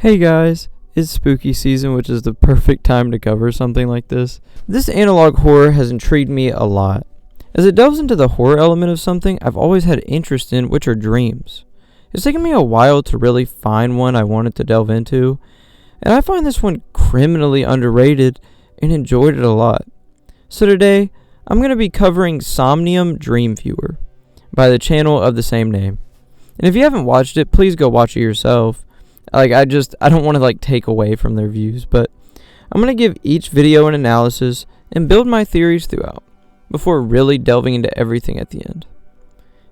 Hey guys, it's spooky season, which is the perfect time to cover something like this. This analog horror has intrigued me a lot. As it delves into the horror element of something I've always had interest in, which are dreams. It's taken me a while to really find one I wanted to delve into, and I find this one criminally underrated and enjoyed it a lot. So today, I'm going to be covering Somnium Dreamviewer by the channel of the same name. And if you haven't watched it, please go watch it yourself. I don't want to take away from their views, but I'm going to give each video an analysis and build my theories throughout before really delving into everything at the end.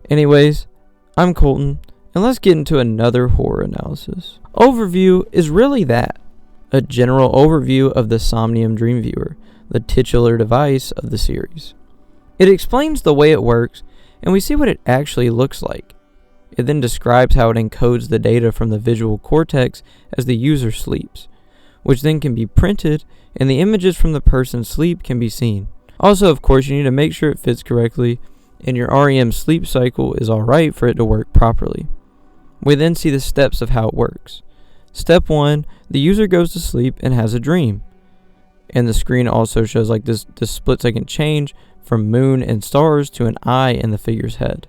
Anyways, I'm Colton, and let's get into another horror analysis. Overview is really that, a general overview of the Somnium Dreamviewer, the titular device of the series. It explains the way it works, and we see what it actually looks like. It then describes how it encodes the data from the visual cortex as the user sleeps, which then can be printed, and the images from the person's sleep can be seen. Also, of course, you need to make sure it fits correctly, and your REM sleep cycle is alright for it to work properly. We then see the steps of how it works. Step 1, the user goes to sleep and has a dream. And the screen also shows this split-second change from moon and stars to an eye in the figure's head.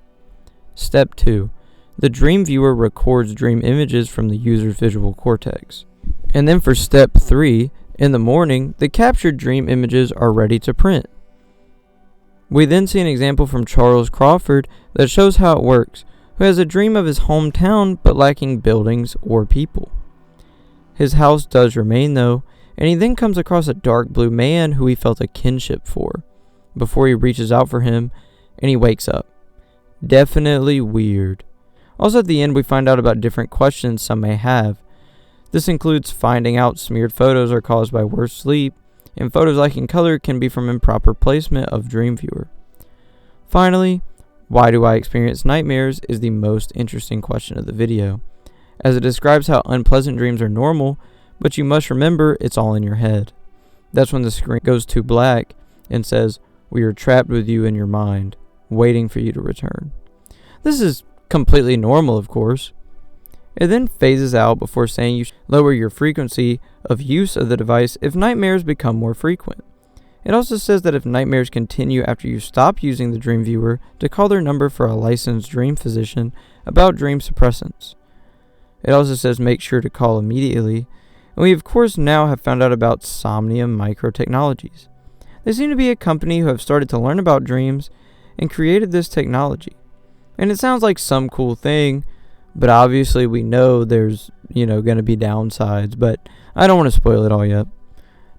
Step 2. The dream viewer records dream images from the user's visual cortex. And then for step 3, in the morning, the captured dream images are ready to print. We then see an example from Charles Crawford that shows how it works, who has a dream of his hometown but lacking buildings or people. His house does remain though, and he then comes across a dark blue man who he felt a kinship for, before he reaches out for him, and he wakes up. Definitely weird. Also at the end we find out about different questions some may have. This includes finding out smeared photos are caused by worse sleep, and photos lacking color can be from improper placement of Dreamviewer. Finally, why do I experience nightmares is the most interesting question of the video, as it describes how unpleasant dreams are normal, but you must remember it's all in your head. That's when the screen goes to black and says, "We are trapped with you in your mind, waiting for you to return." This is completely normal, of course. It then phases out before saying you should lower your frequency of use of the device if nightmares become more frequent. It also says that if nightmares continue after you stop using the dream viewer, to call their number for a licensed dream physician about dream suppressants. It also says make sure to call immediately, and we of course now have found out about Somnium Microtechnologies. They seem to be a company who have started to learn about dreams and created this technology. And it sounds like some cool thing, but obviously we know there's, going to be downsides, but I don't want to spoil it all yet.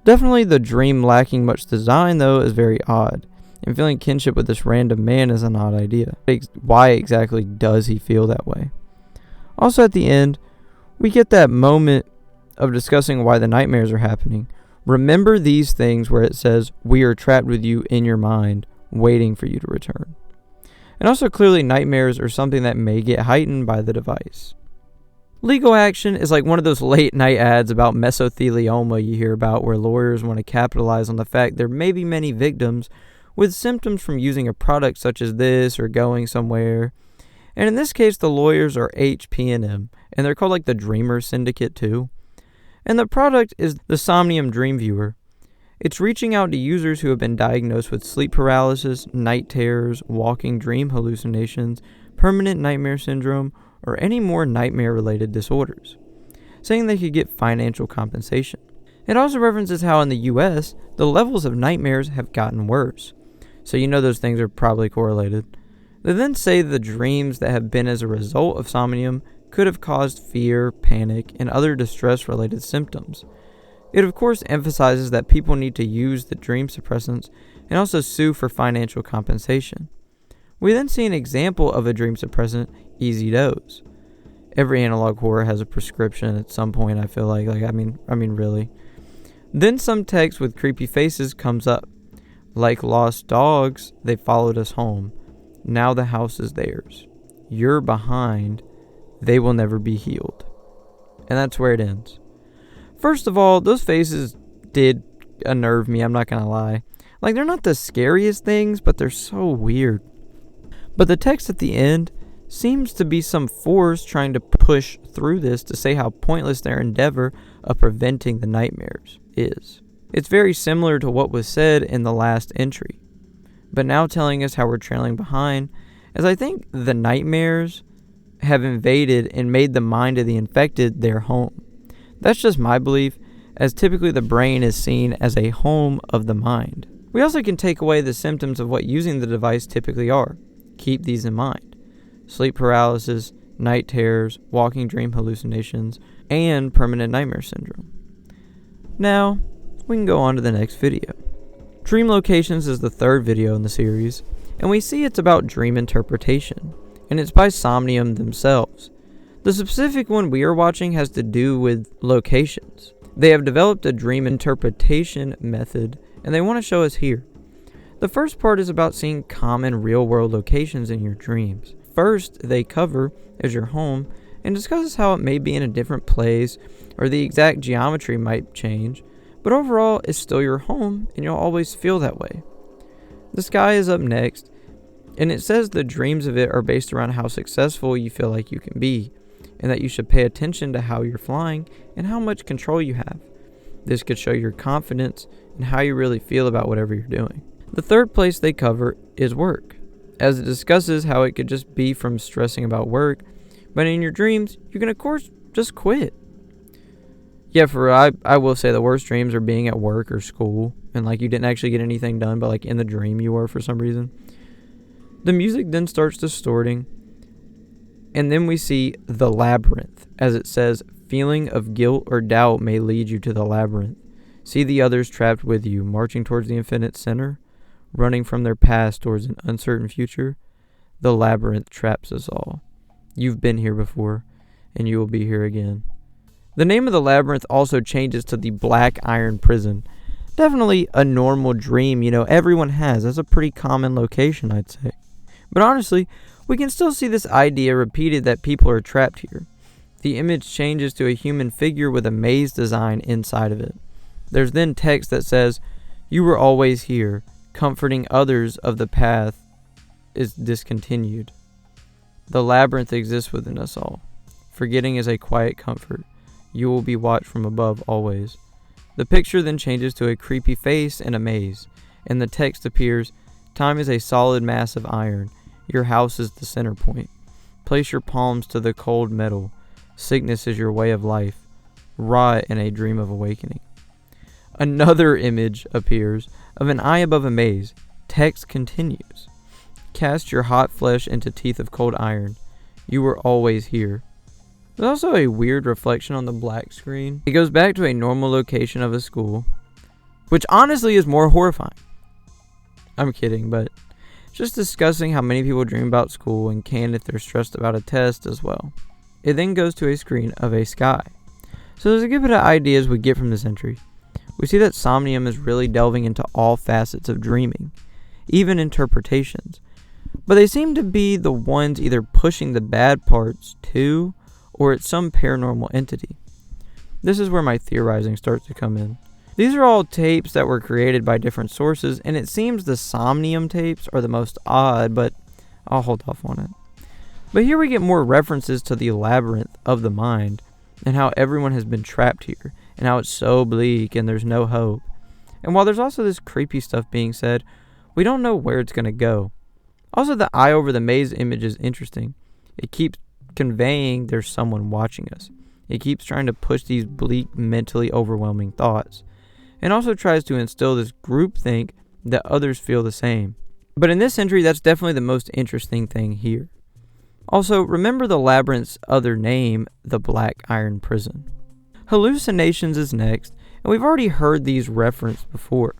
Definitely the dream lacking much design, though, is very odd, and feeling kinship with this random man is an odd idea. Why exactly does he feel that way? Also at the end, we get that moment of discussing why the nightmares are happening. Remember these things where it says, "We are trapped with you in your mind, waiting for you to return." And also clearly nightmares are something that may get heightened by the device. Legal action is like one of those late night ads about mesothelioma you hear about, where lawyers want to capitalize on the fact there may be many victims with symptoms from using a product such as this or going somewhere. And in this case the lawyers are HPM, and they're called the Dreamer Syndicate too. And the product is the Somnium Dreamviewer. It's reaching out to users who have been diagnosed with sleep paralysis, night terrors, walking dream hallucinations, permanent nightmare syndrome, or any more nightmare-related disorders, saying they could get financial compensation. It also references how in the US, the levels of nightmares have gotten worse. So those things are probably correlated. They then say the dreams that have been as a result of somnium could have caused fear, panic, and other distress-related symptoms. It of course emphasizes that people need to use the dream suppressants and also sue for financial compensation. We then see an example of a dream suppressant, Easy Dose. Every analog horror has a prescription at some point, I feel like I mean really. Then some text with creepy faces comes up. Like lost dogs, they followed us home. Now the house is theirs. You're behind. They will never be healed. And that's where it ends. First of all, those faces did unnerve me, I'm not gonna lie. They're not the scariest things, but they're so weird. But the text at the end seems to be some force trying to push through this to say how pointless their endeavor of preventing the nightmares is. It's very similar to what was said in the last entry, but now telling us how we're trailing behind, as I think the nightmares have invaded and made the mind of the infected their home. That's just my belief, as typically the brain is seen as a home of the mind. We also can take away the symptoms of what using the device typically are. Keep these in mind: sleep paralysis, night terrors, walking dream hallucinations, and permanent nightmare syndrome. Now, we can go on to the next video. Dream Locations is the third video in the series, and we see it's about dream interpretation, and it's by Somnium themselves. The specific one we are watching has to do with locations. They have developed a dream interpretation method, and they want to show us here. The first part is about seeing common real-world locations in your dreams. First, they cover is your home, and discusses how it may be in a different place, or the exact geometry might change, but overall, it's still your home, and you'll always feel that way. The sky is up next, and it says the dreams of it are based around how successful you feel like you can be, and that you should pay attention to how you're flying and how much control you have. This could show your confidence and how you really feel about whatever you're doing. The third place they cover is work, as it discusses how it could just be from stressing about work, but in your dreams, you can of course just quit. Yeah, I will say the worst dreams are being at work or school, and like you didn't actually get anything done, but like in the dream you were for some reason. The music then starts distorting, and then we see the labyrinth, as it says, feeling of guilt or doubt may lead you to the labyrinth. See the others trapped with you, marching towards the infinite center, running from their past towards an uncertain future. The labyrinth traps us all. You've been here before, and you will be here again. The name of the labyrinth also changes to the Black Iron Prison. Definitely a normal dream, everyone has. That's a pretty common location, I'd say. But honestly, we can still see this idea repeated that people are trapped here. The image changes to a human figure with a maze design inside of it. There's then text that says, "You were always here. Comforting others of the path is discontinued. The labyrinth exists within us all. Forgetting is a quiet comfort. You will be watched from above always." The picture then changes to a creepy face in a maze, and the text appears, "Time is a solid mass of iron. Your house is the center point. Place your palms to the cold metal. Sickness is your way of life. Rot in a dream of awakening." Another image appears of an eye above a maze. Text continues, "Cast your hot flesh into teeth of cold iron. You were always here." There's also a weird reflection on the black screen. It goes back to a normal location of a school, which honestly is more horrifying. I'm kidding, but just discussing how many people dream about school and can if they're stressed about a test as well. It then goes to a screen of a sky. So there's a good bit of ideas we get from this entry. We see that Somnium is really delving into all facets of dreaming, even interpretations. But they seem to be the ones either pushing the bad parts to, or it's some paranormal entity. This is where my theorizing starts to come in. These are all tapes that were created by different sources, and it seems the Somnium tapes are the most odd, but I'll hold off on it. But here we get more references to the labyrinth of the mind, and how everyone has been trapped here, and how it's so bleak and there's no hope. And while there's also this creepy stuff being said, we don't know where it's going to go. Also, the eye over the maze image is interesting. It keeps conveying there's someone watching us. It keeps trying to push these bleak, mentally overwhelming thoughts, and also tries to instill this groupthink that others feel the same. But in this entry, that's definitely the most interesting thing here. Also, remember the labyrinth's other name, the Black Iron Prison. Hallucinations is next, and we've already heard these referenced before.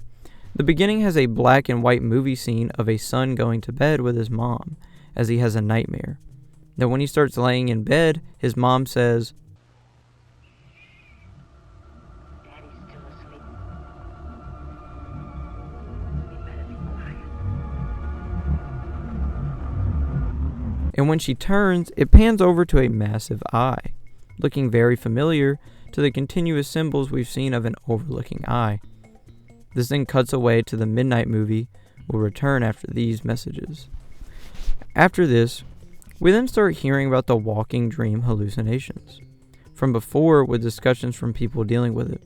The beginning has a black and white movie scene of a son going to bed with his mom, as he has a nightmare. Then when he starts laying in bed, his mom says, "Daddy's still asleep. You better be quiet." And when she turns, it pans over to a massive eye, looking very familiar to the continuous symbols we've seen of an overlooking eye. This then cuts away to the midnight movie. We'll return after these messages. After this, We then start hearing about the walking dream hallucinations from before, with discussions from people dealing with it.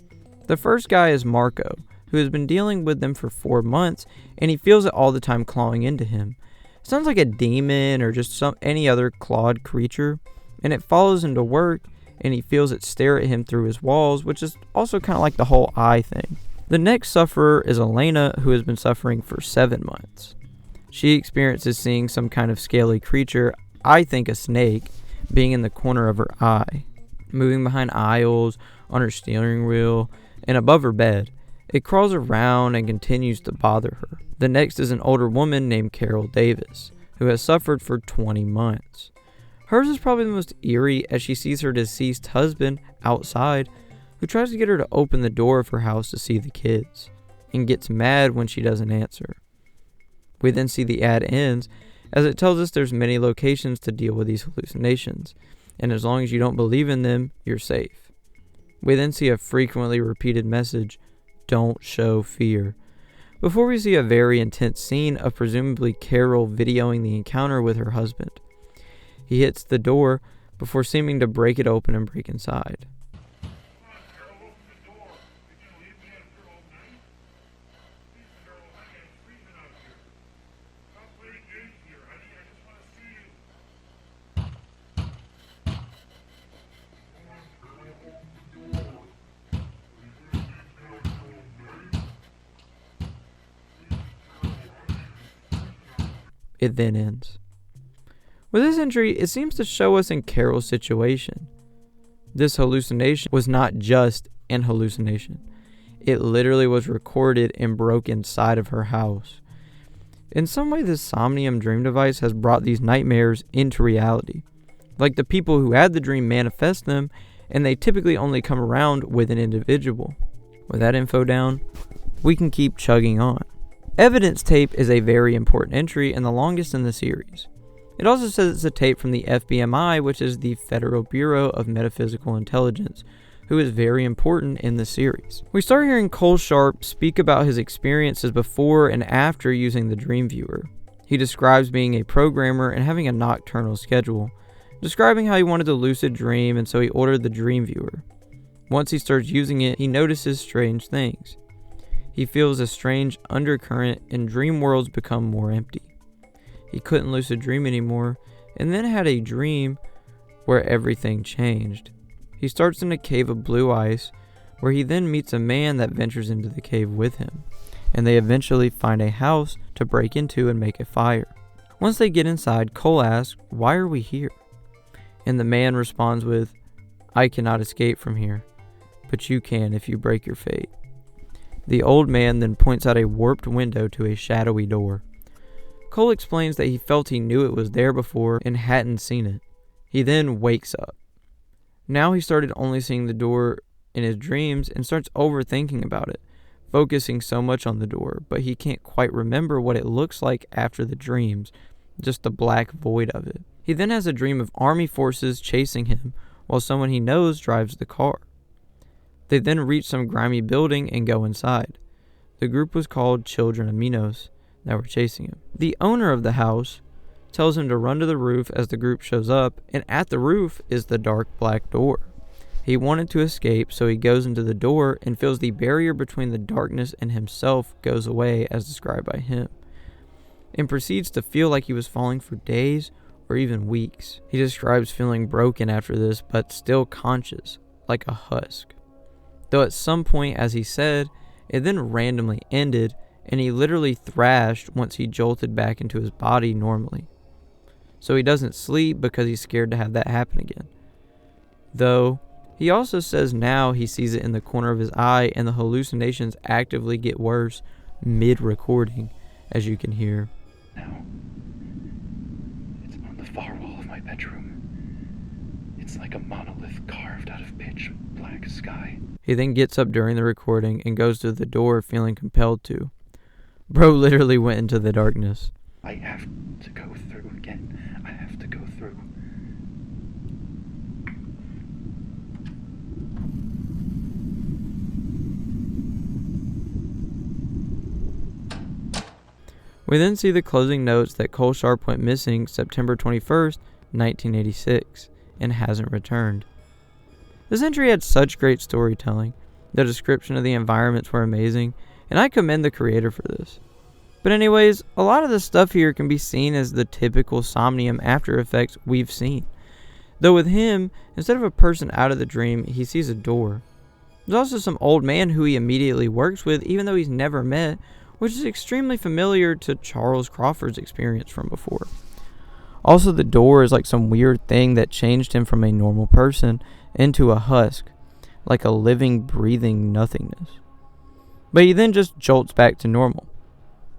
The first guy is Marco, who has been dealing with them for 4 months, and he feels it all the time clawing into him. It sounds like a demon or just any other clawed creature, and it follows him to work, and he feels it stare at him through his walls, which is also kind of like the whole eye thing. The next sufferer is Elena, who has been suffering for 7 months. She experiences seeing some kind of scaly creature, I think a snake, being in the corner of her eye, moving behind aisles, on her steering wheel, and above her bed. It crawls around and continues to bother her. The next is an older woman named Carol Davis, who has suffered for 20 months. Hers is probably the most eerie, as she sees her deceased husband outside, who tries to get her to open the door of her house to see the kids, and gets mad when she doesn't answer. We then see the ad ends, as it tells us there's many locations to deal with these hallucinations, and as long as you don't believe in them, you're safe. We then see a frequently repeated message, don't show fear, before we see a very intense scene of presumably Carol videoing the encounter with her husband. He hits the door before seeming to break it open and break inside. It then ends. With this entry, it seems to show us in Carol's situation. This hallucination was not just an hallucination. It literally was recorded and broke inside of her house. In some way, this Somnium dream device has brought these nightmares into reality. Like the people who had the dream manifest them, and they typically only come around with an individual. With that info down, we can keep chugging on. Evidence tape is a very important entry and the longest in the series. It also says it's a tape from the FBMI, which is the Federal Bureau of Metaphysical Intelligence, who is very important in the series. We start hearing Cole Sharp speak about his experiences before and after using the Dreamviewer. He describes being a programmer and having a nocturnal schedule, describing how he wanted to lucid dream, and so he ordered the Dreamviewer. Once he starts using it, he notices strange things. He feels a strange undercurrent and dream worlds become more empty. He couldn't lucid dream anymore, and then had a dream where everything changed. He starts in a cave of blue ice, where he then meets a man that ventures into the cave with him, and they eventually find a house to break into and make a fire. Once they get inside, Cole asks, "Why are we here?" And the man responds with, "I cannot escape from here, but you can if you break your fate." The old man then points out a warped window to a shadowy door. Cole explains that he felt he knew it was there before and hadn't seen it. He then wakes up. Now he started only seeing the door in his dreams and starts overthinking about it, focusing so much on the door, but he can't quite remember what it looks like after the dreams, just the black void of it. He then has a dream of army forces chasing him while someone he knows drives the car. They then reach some grimy building and go inside. The group was called Children of Minos that were chasing him. The owner of the house tells him to run to the roof as the group shows up, and at the roof is the dark black door. He wanted to escape, so he goes into the door and feels the barrier between the darkness and himself goes away as described by him, and proceeds to feel like he was falling for days or even weeks. He describes feeling broken after this, but still conscious, like a husk. Though at some point, as he said, it then randomly ended, and he literally thrashed once he jolted back into his body normally. So he doesn't sleep because he's scared to have that happen again. Though, he also says now he sees it in the corner of his eye, and the hallucinations actively get worse mid-recording, as you can hear. Now, it's on the far wall of my bedroom. It's like a monolith carved out of pitch black sky. He then gets up during the recording and goes to the door feeling compelled to. Bro literally went into the darkness. I have to go through again. I have to go through. We then see the closing notes that Cole Sharp went missing September 21st, 1986, and hasn't returned. This entry had such great storytelling. The description of the environments were amazing, and I commend the creator for this. But anyways, a lot of the stuff here can be seen as the typical Somnium after effects we've seen. Though with him, instead of a person out of the dream, he sees a door. There's also some old man who he immediately works with, even though he's never met, which is extremely familiar to Charles Crawford's experience from before. Also, the door is like some weird thing that changed him from a normal person into a husk, like a living, breathing nothingness. But he then just jolts back to normal.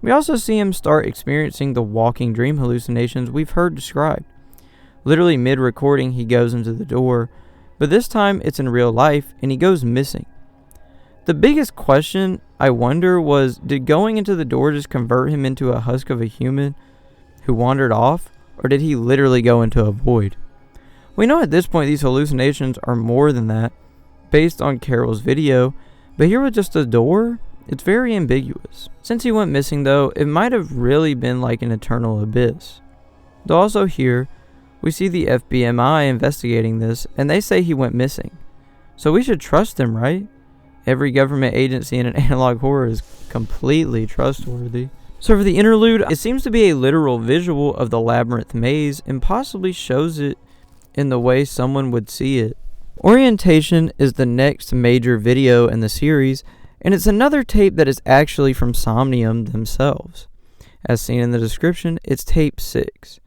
We also see him start experiencing the walking dream hallucinations we've heard described. Literally mid-recording, he goes into the door, but this time it's in real life, and he goes missing. The biggest question, I wonder, was, did going into the door just convert him into a husk of a human who wandered off, or did he literally go into a void? We know at this point these hallucinations are more than that, based on Carol's video, but here with just a door, it's very ambiguous. Since he went missing though, it might have really been like an eternal abyss. Though also here, we see the FBMI investigating this, and they say he went missing. So we should trust them, right? Every government agency in an analog horror is completely trustworthy. So for the interlude, it seems to be a literal visual of the labyrinth maze, and possibly shows it in the way someone would see it. Orientation is the next major video in the series, and it's another tape that is actually from Somnium themselves. As seen in the description, it's tape 6.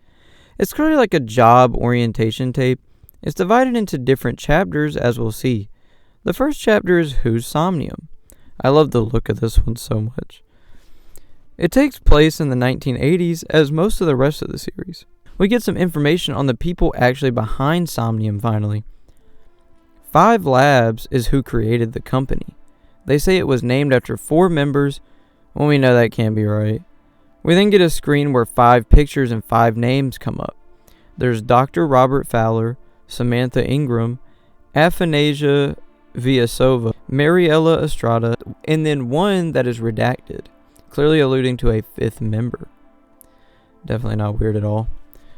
It's clearly like a job orientation tape. It's divided into different chapters, as we'll see. The first chapter is Who's Somnium? I love the look of this one so much. It takes place in the 1980s, as most of the rest of the series. We get some information on the people actually behind Somnium finally. 5 Labs is who created the company. They say it was named after 4 members, when we know that can't be right. We then get a screen where 5 pictures and 5 names come up. There's Dr. Robert Fowler, Samantha Ingram, Athanasia Viasova, Mariella Estrada, and then one that is redacted, clearly alluding to a 5th member. Definitely not weird at all.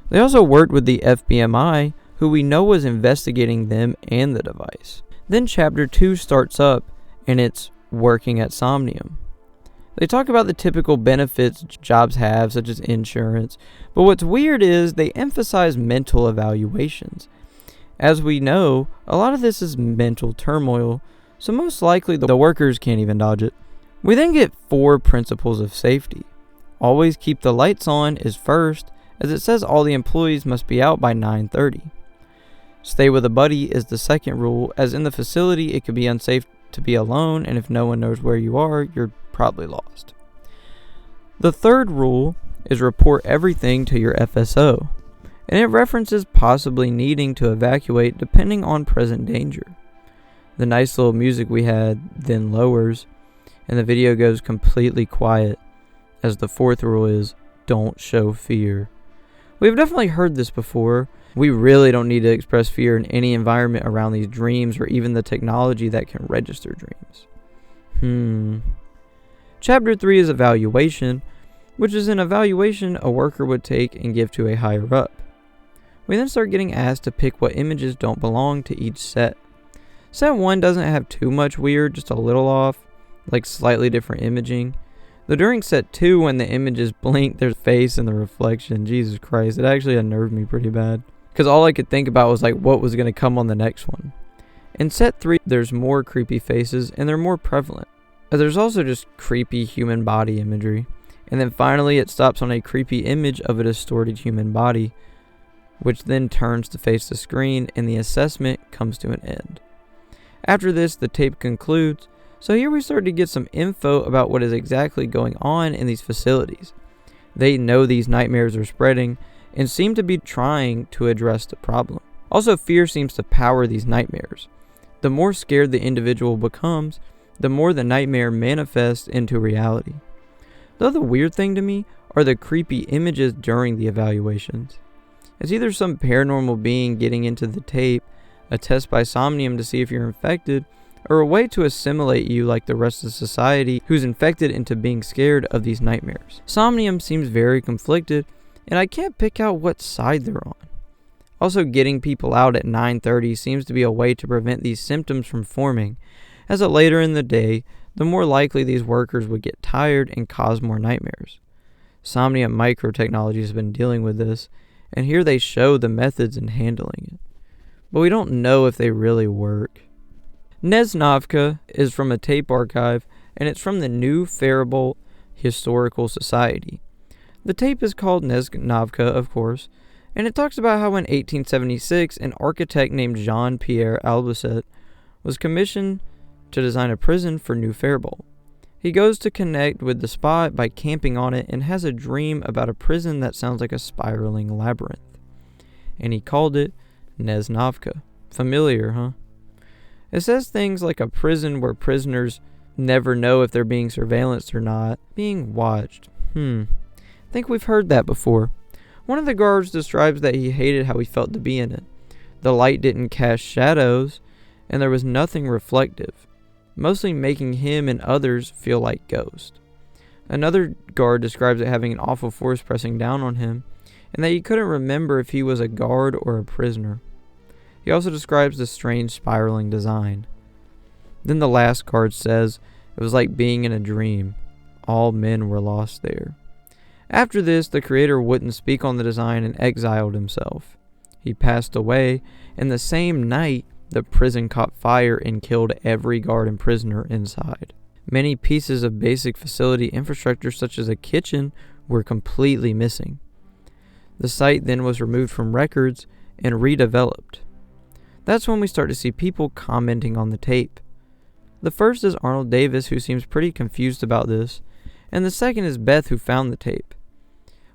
They also worked with the FBMI, who we know was investigating them and the device. Then chapter 2 starts up, and it's working at Somnium. They talk about the typical benefits jobs have, such as insurance, but what's weird is they emphasize mental evaluations. As we know, a lot of this is mental turmoil, so most likely the workers can't even dodge it. We then get 4 principles of safety. Always keep the lights on is first, as it says all the employees must be out by 9:30. Stay with a buddy is the second rule, as in the facility it could be unsafe to be alone, and if no one knows where you are, you're probably lost. The third rule is report everything to your FSO, and it references possibly needing to evacuate depending on present danger. The nice little music we had then lowers, and the video goes completely quiet, as the 4th rule is don't show fear. We've definitely heard this before. We really don't need to express fear in any environment around these dreams, or even the technology that can register dreams. Chapter 3 is evaluation, which is an evaluation a worker would take and give to a higher up. We then start getting asked to pick what images don't belong to each set. Set 1 doesn't have too much weird, just a little off, like slightly different imaging. Though during set 2, when the images blink, there's face in the reflection. Jesus Christ, it actually unnerved me pretty bad, because all I could think about was like what was going to come on the next one. In set 3, there's more creepy faces, and they're more prevalent. There's also just creepy human body imagery. And then finally it stops on a creepy image of a distorted human body, which then turns to face the screen, and the assessment comes to an end. After this, the tape concludes, so here we start to get some info about what is exactly going on in these facilities. They know these nightmares are spreading, and seem to be trying to address the problem. Also, fear seems to power these nightmares. The more scared the individual becomes, the more the nightmare manifests into reality. The other weird thing to me are the creepy images during the evaluations. It's either some paranormal being getting into the tape, a test by Somnium to see if you're infected, or a way to assimilate you like the rest of society who's infected into being scared of these nightmares. Somnium seems very conflicted, and I can't pick out what side they're on. Also, getting people out at 9:30 seems to be a way to prevent these symptoms from forming, as later in the day, the more likely these workers would get tired and cause more nightmares. Somnium Microtechnology has been dealing with this, and here they show the methods in handling it. But we don't know if they really work. Neznovka is from a tape archive, and it's from the New Faribault Historical Society. The tape is called Neznovka, of course, and it talks about how in 1876 an architect named Jean-Pierre Albacet was commissioned to design a prison for New Faribault. He goes to connect with the spot by camping on it and has a dream about a prison that sounds like a spiraling labyrinth. And he called it Neznovka. Familiar, huh? It says things like a prison where prisoners never know if they're being surveillanced or not, being watched. Think we've heard that before. One of the guards describes that he hated how he felt to be in it. The light didn't cast shadows, and there was nothing reflective, mostly making him and others feel like ghosts. Another guard describes it having an awful force pressing down on him, and that he couldn't remember if he was a guard or a prisoner. He also describes the strange spiraling design. Then the last guard says it was like being in a dream. All men were lost there. After this, the creator wouldn't speak on the design and exiled himself. He passed away, and the same night, the prison caught fire and killed every guard and prisoner inside. Many pieces of basic facility infrastructure, such as a kitchen, were completely missing. The site then was removed from records and redeveloped. That's when we start to see people commenting on the tape. The first is Arnold Davis, who seems pretty confused about this, and the second is Beth, who found the tape.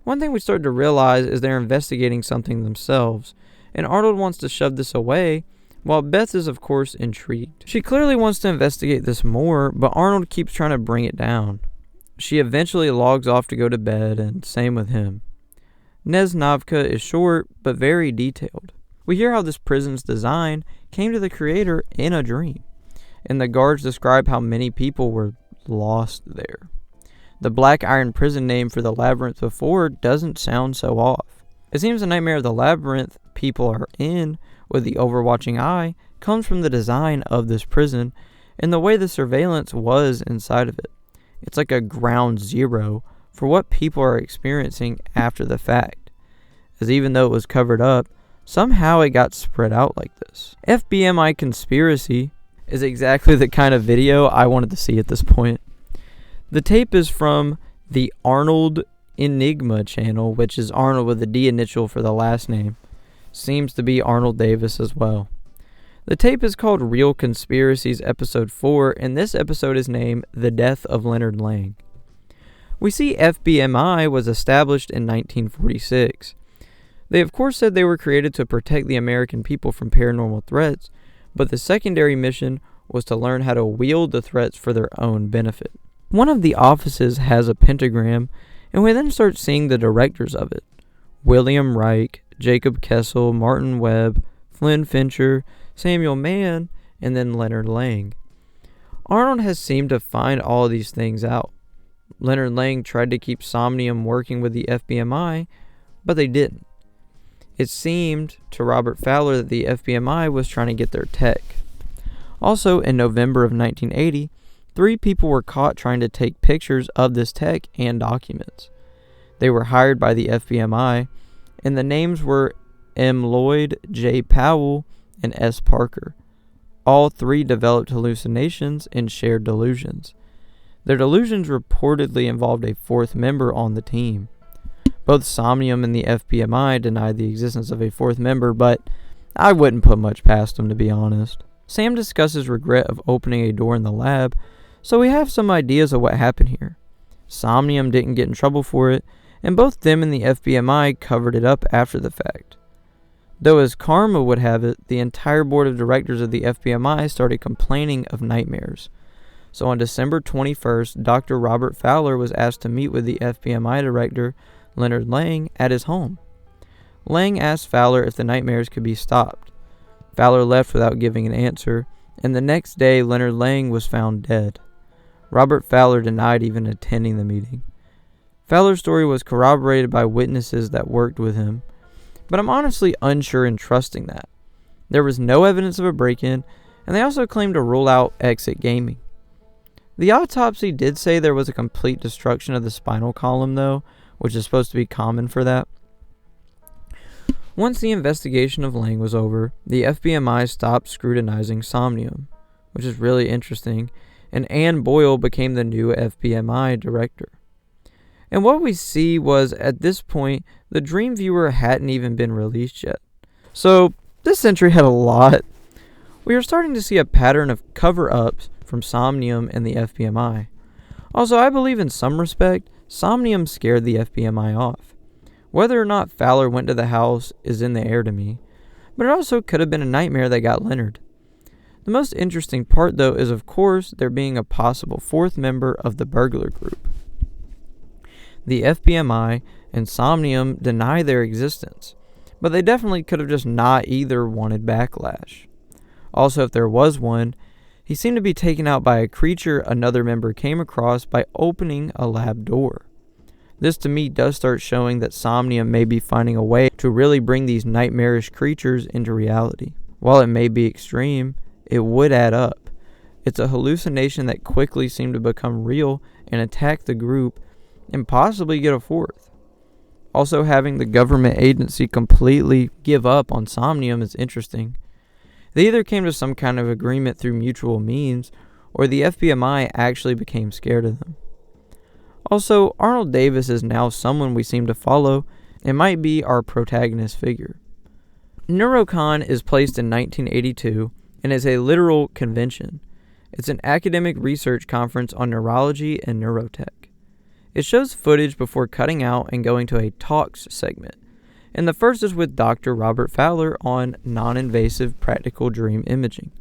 One thing we start to realize is they're investigating something themselves, and Arnold wants to shove this away, while Beth is of course intrigued. She clearly wants to investigate this more, but Arnold keeps trying to bring it down. She eventually logs off to go to bed, and same with him. Neznovka is short, but very detailed. We hear how this prison's design came to the creator in a dream, and the guards describe how many people were lost there. The Black Iron prison name for the labyrinth before doesn't sound so off. It seems the nightmare of the labyrinth people are in, with the overwatching eye, comes from the design of this prison and the way the surveillance was inside of it. It's like a ground zero for what people are experiencing after the fact, as even though it was covered up, somehow it got spread out like this. FBMI Conspiracy is exactly the kind of video I wanted to see at this point. The tape is from the Arnold Enigma channel, which is Arnold with the D initial for the last name. Seems to be Arnold Davis as well. The tape is called Real Conspiracies Episode 4, and this episode is named The Death of Leonard Lang. We see FBMI was established in 1946. They of course said they were created to protect the American people from paranormal threats, but the secondary mission was to learn how to wield the threats for their own benefit. One of the offices has a pentagram, and we then start seeing the directors of it. William Reich, Jacob Kessel, Martin Webb, Flynn Fincher, Samuel Mann, and then Leonard Lang. Arnold has seemed to find all of these things out. Leonard Lang tried to keep Somnium working with the FBMI, but they didn't. It seemed to Robert Fowler that the FBMI was trying to get their tech. Also, in November of 1980, 3 people were caught trying to take pictures of this tech and documents. They were hired by the FBMI, and the names were M. Lloyd, J. Powell, and S. Parker. All 3 developed hallucinations and shared delusions. Their delusions reportedly involved a 4th member on the team. Both Somnium and the FBMI denied the existence of a 4th member, but I wouldn't put much past them, to be honest. Sam discusses regret of opening a door in the lab, so we have some ideas of what happened here. Somnium didn't get in trouble for it, and both them and the FBMI covered it up after the fact. Though as karma would have it, the entire board of directors of the FBMI started complaining of nightmares. So on December 21st, Dr. Robert Fowler was asked to meet with the FBMI director, Leonard Lang, at his home. Lang asked Fowler if the nightmares could be stopped. Fowler left without giving an answer, and the next day Leonard Lang was found dead. Robert Fowler denied even attending the meeting. Fowler's story was corroborated by witnesses that worked with him. but I'm honestly unsure in trusting that. There was no evidence of a break-in, and they also claimed to rule out exit gaming. The autopsy did say there was a complete destruction of the spinal column though, which is supposed to be common for that. Once the investigation of Lang was over, the FBMI stopped scrutinizing Somnium, which is really interesting, and Ann Boyle became the new FBMI director. And what we see was, at this point, the Dreamviewer hadn't even been released yet. So, this entry had a lot. We are starting to see a pattern of cover-ups from Somnium and the FBMI. Also, I believe in some respect, Somnium scared the FBMI off. Whether or not Fowler went to the house is in the air to me, but it also could have been a nightmare that got Leonard. The most interesting part, though, is of course there being a possible fourth member of the burglar group. The FBMI and Somnium deny their existence, but they definitely could have just not either wanted backlash. Also, if there was one, he seemed to be taken out by a creature another member came across by opening a lab door. This to me does start showing that Somnium may be finding a way to really bring these nightmarish creatures into reality. While it may be extreme, it would add up. It's a hallucination that quickly seemed to become real and attack the group and possibly get a fourth. Also, having the government agency completely give up on Somnium is interesting. They either came to some kind of agreement through mutual means, or the FBMI actually became scared of them. Also, Arnold Davis is now someone we seem to follow and might be our protagonist figure. Neurocon is placed in 1982 and is a literal convention. It's an academic research conference on neurology and neurotech. It shows footage before cutting out and going to a talks segment, and the first is with Dr. Robert Fowler on non-invasive practical dream imaging.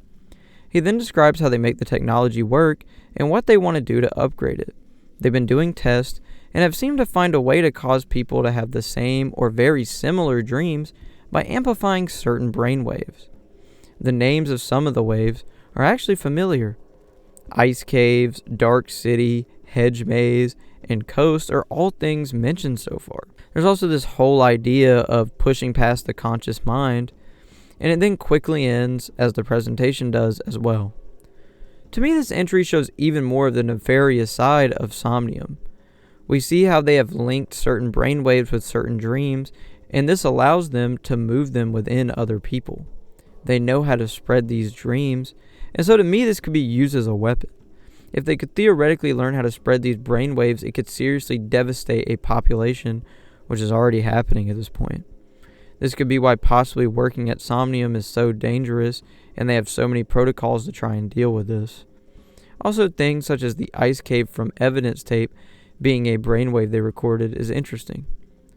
He then describes how they make the technology work and what they want to do to upgrade it. They've been doing tests and have seemed to find a way to cause people to have the same or very similar dreams by amplifying certain brain waves. The names of some of the waves are actually familiar. Ice caves, dark city, hedge maze, and coast are all things mentioned so far. There's also this whole idea of pushing past the conscious mind, and it then quickly ends, as the presentation does as well. To me, this entry shows even more of the nefarious side of Somnium. We see how they have linked certain brainwaves with certain dreams, and this allows them to move them within other people. They know how to spread these dreams, and so to me this could be used as a weapon. If they could theoretically learn how to spread these brainwaves, it could seriously devastate a population, which is already happening at this point. This could be why possibly working at Somnium is so dangerous, and they have so many protocols to try and deal with this. Also, things such as the ice cave from evidence tape being a brainwave they recorded is interesting.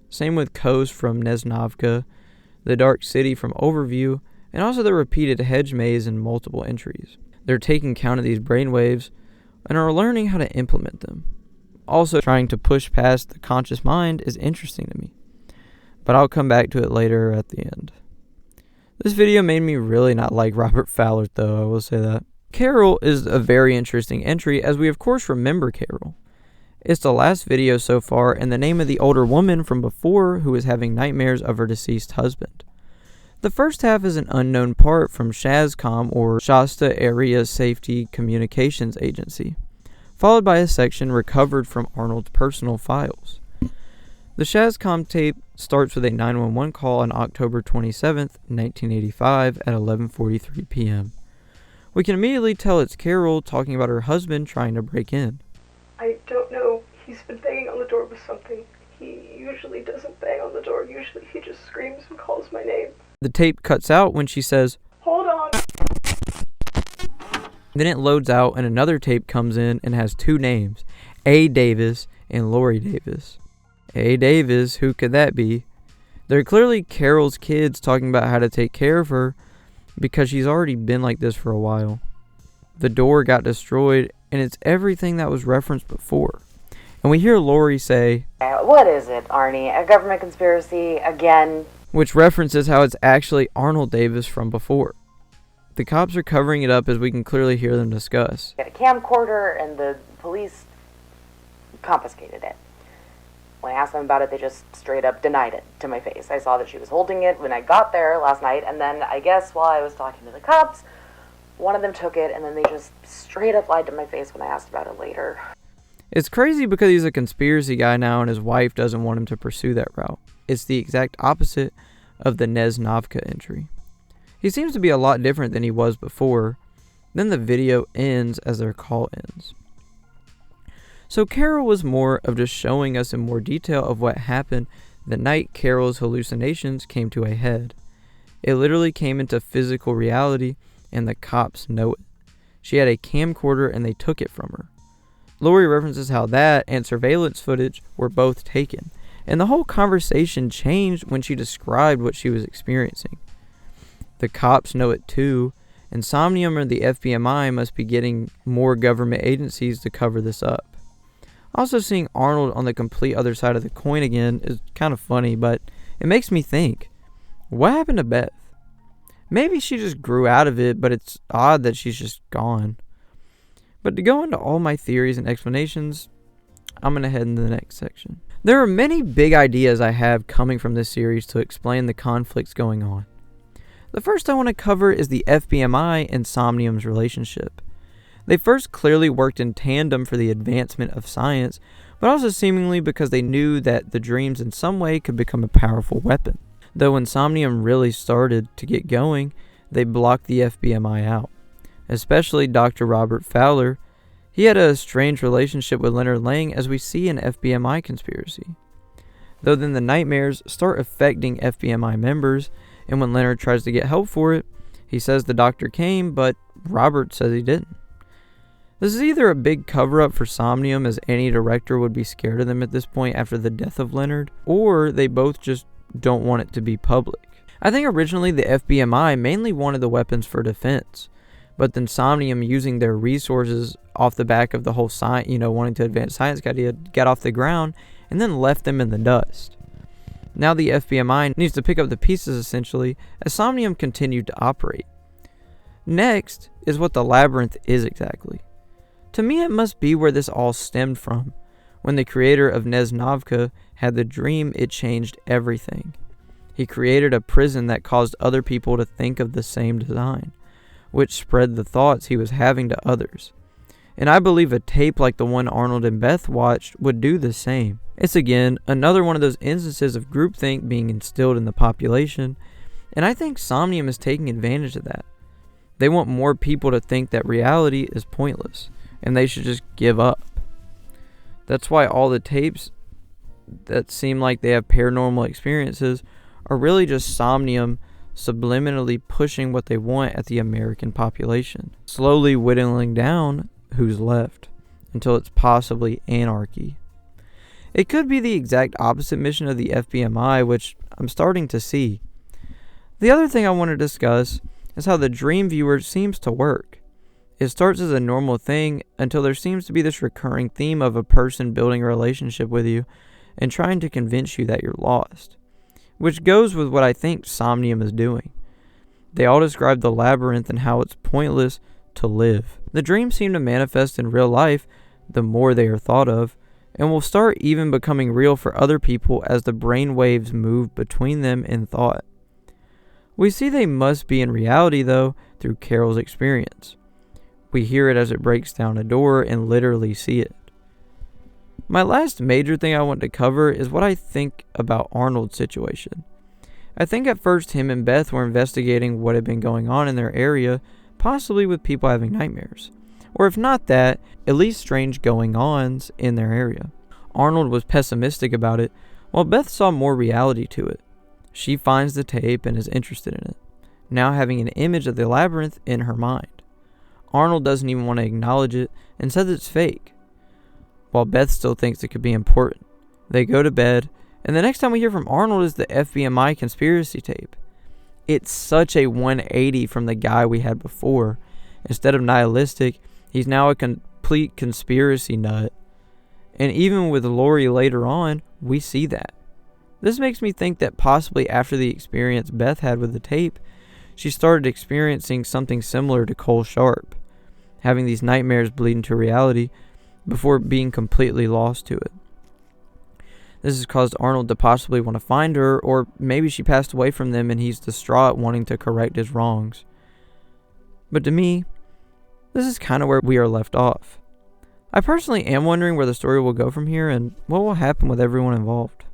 Same with Coast from Neznovka, the Dark City from Overview, and also the repeated hedge maze in multiple entries. They're taking count of these brainwaves and are learning how to implement them. Also, trying to push past the conscious mind is interesting to me, but I'll come back to it later at the end. This video made me really not like Robert Fowler though, I will say that. Carol is a very interesting entry, as we of course remember Carol. It's the last video so far, and the name of the older woman from before who is having nightmares of her deceased husband. The first half is an unknown part from SHASCOM, or Shasta Area Safety Communications Agency, followed by a section recovered from Arnold's personal files. The SHASCOM tape starts with a 911 call on October 27th, 1985 at 11:43 p.m. We can immediately tell it's Carol talking about her husband trying to break in. I don't know. He's been banging on the door with something. He usually doesn't bang on the door. Usually he just screams and calls my name. The tape cuts out when she says, "Hold on." Then it loads out and another tape comes in and has two names, A. Davis and Lori Davis. A. Davis, who could that be? They're clearly Carol's kids talking about how to take care of her because she's already been like this for a while. The door got destroyed and it's everything that was referenced before. And we hear Lori say, "What is it, Arnie? A government conspiracy again?" Which references how it's actually Arnold Davis from before. The cops are covering it up as we can clearly hear them discuss. Got a camcorder and the police confiscated it. When I asked them about it, they just straight up denied it to my face. I saw that she was holding it when I got there last night, and then I guess while I was talking to the cops, one of them took it, and then they just straight up lied to my face when I asked about it later. It's crazy because he's a conspiracy guy now and his wife doesn't want him to pursue that route. It's the exact opposite of the Neznovka entry. He seems to be a lot different than he was before. Then the video ends as their call ends. So Carol was more of just showing us in more detail of what happened the night Carol's hallucinations came to a head. It literally came into physical reality and the cops know it. She had a camcorder and they took it from her. Lori references how that and surveillance footage were both taken, and the whole conversation changed when she described what she was experiencing. The cops know it too, and Somnium or the FBMI must be getting more government agencies to cover this up. Also, seeing Arnold on the complete other side of the coin again is kind of funny, but it makes me think, what happened to Beth? Maybe she just grew out of it, but it's odd that she's just gone. But to go into all my theories and explanations, I'm going to head into the next section. There are many big ideas I have coming from this series to explain the conflicts going on. The first I want to cover is the FBMI and Somnium's relationship. They first clearly worked in tandem for the advancement of science, but also seemingly because they knew that the dreams in some way could become a powerful weapon. Though when Somnium really started to get going, they blocked the FBMI out. Especially Dr. Robert Fowler. He had a strange relationship with Leonard Lang, as we see in FBMI Conspiracy. Though then the nightmares start affecting FBMI members, and when Leonard tries to get help for it, he says the doctor came, but Robert says he didn't. This is either a big cover-up for Somnium, as any director would be scared of them at this point after the death of Leonard, or they both just don't want it to be public. I think originally the FBMI mainly wanted the weapons for defense, but then Somnium, using their resources off the back of the whole science, wanting to advance science idea, got off the ground and then left them in the dust. Now the FBMI needs to pick up the pieces essentially as Somnium continued to operate. Next is what the labyrinth is exactly. To me, it must be where this all stemmed from. When the creator of Neznovka had the dream, it changed everything. He created a prison that caused other people to think of the same design, which spread the thoughts he was having to others. And I believe a tape like the one Arnold and Beth watched would do the same. It's again another one of those instances of groupthink being instilled in the population, and I think Somnium is taking advantage of that. They want more people to think that reality is pointless, and they should just give up. That's why all the tapes that seem like they have paranormal experiences are really just Somnium subliminally pushing what they want at the American population, slowly whittling down who's left, until it's possibly anarchy. It could be the exact opposite mission of the FBMI, which I'm starting to see. The other thing I want to discuss is how the Dreamviewer seems to work. It starts as a normal thing until there seems to be this recurring theme of a person building a relationship with you and trying to convince you that you're lost, which goes with what I think Somnium is doing. They all describe the labyrinth and how it's pointless to live. The dreams seem to manifest in real life the more they are thought of, and will start even becoming real for other people as the brain waves move between them in thought. We see they must be in reality, though, through Carol's experience. We hear it as it breaks down a door and literally see it. My last major thing I want to cover is what I think about Arnold's situation. I think at first him and Beth were investigating what had been going on in their area, possibly with people having nightmares. Or if not that, at least strange going-ons in their area. Arnold was pessimistic about it, while Beth saw more reality to it. She finds the tape and is interested in it, now having an image of the labyrinth in her mind. Arnold doesn't even want to acknowledge it and says it's fake, while Beth still thinks it could be important. They go to bed, and the next time we hear from Arnold is the FBMI Conspiracy tape. It's such a 180 from the guy we had before. Instead of nihilistic, he's now a complete conspiracy nut. And even with Lori later on, we see that. This makes me think that possibly after the experience Beth had with the tape, she started experiencing something similar to Cole Sharp, having these nightmares bleed into reality before being completely lost to it. This has caused Arnold to possibly want to find her, or maybe she passed away from them and he's distraught wanting to correct his wrongs. But to me, this is kind of where we are left off. I personally am wondering where the story will go from here and what will happen with everyone involved.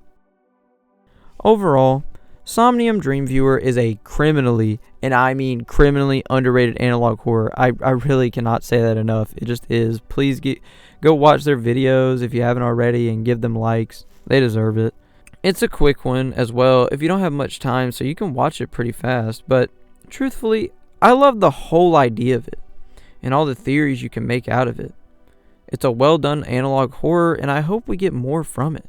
Overall, Somnium Dreamviewer is a criminally, and I mean criminally, underrated analog horror. I really cannot say that enough. It just is. Please go watch their videos if you haven't already and give them likes. They deserve it. It's a quick one as well if you don't have much time, so you can watch it pretty fast. But truthfully, I love the whole idea of it and all the theories you can make out of it. It's a well done analog horror, and I hope we get more from it.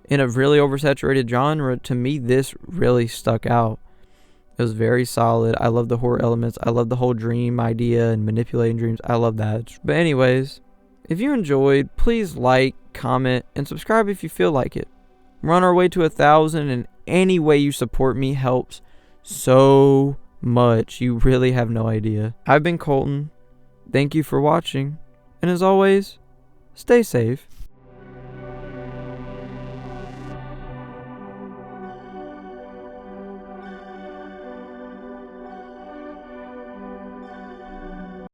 In a really oversaturated genre, to me, this really stuck out. It was very solid. I love the horror elements. I love the whole dream idea and manipulating dreams. I love that. But anyways, if you enjoyed, please like, comment, and subscribe if you feel like it. We're on our way to 1,000, and any way you support me helps so much. You really have no idea. I've been Colton. Thank you for watching. And as always, stay safe.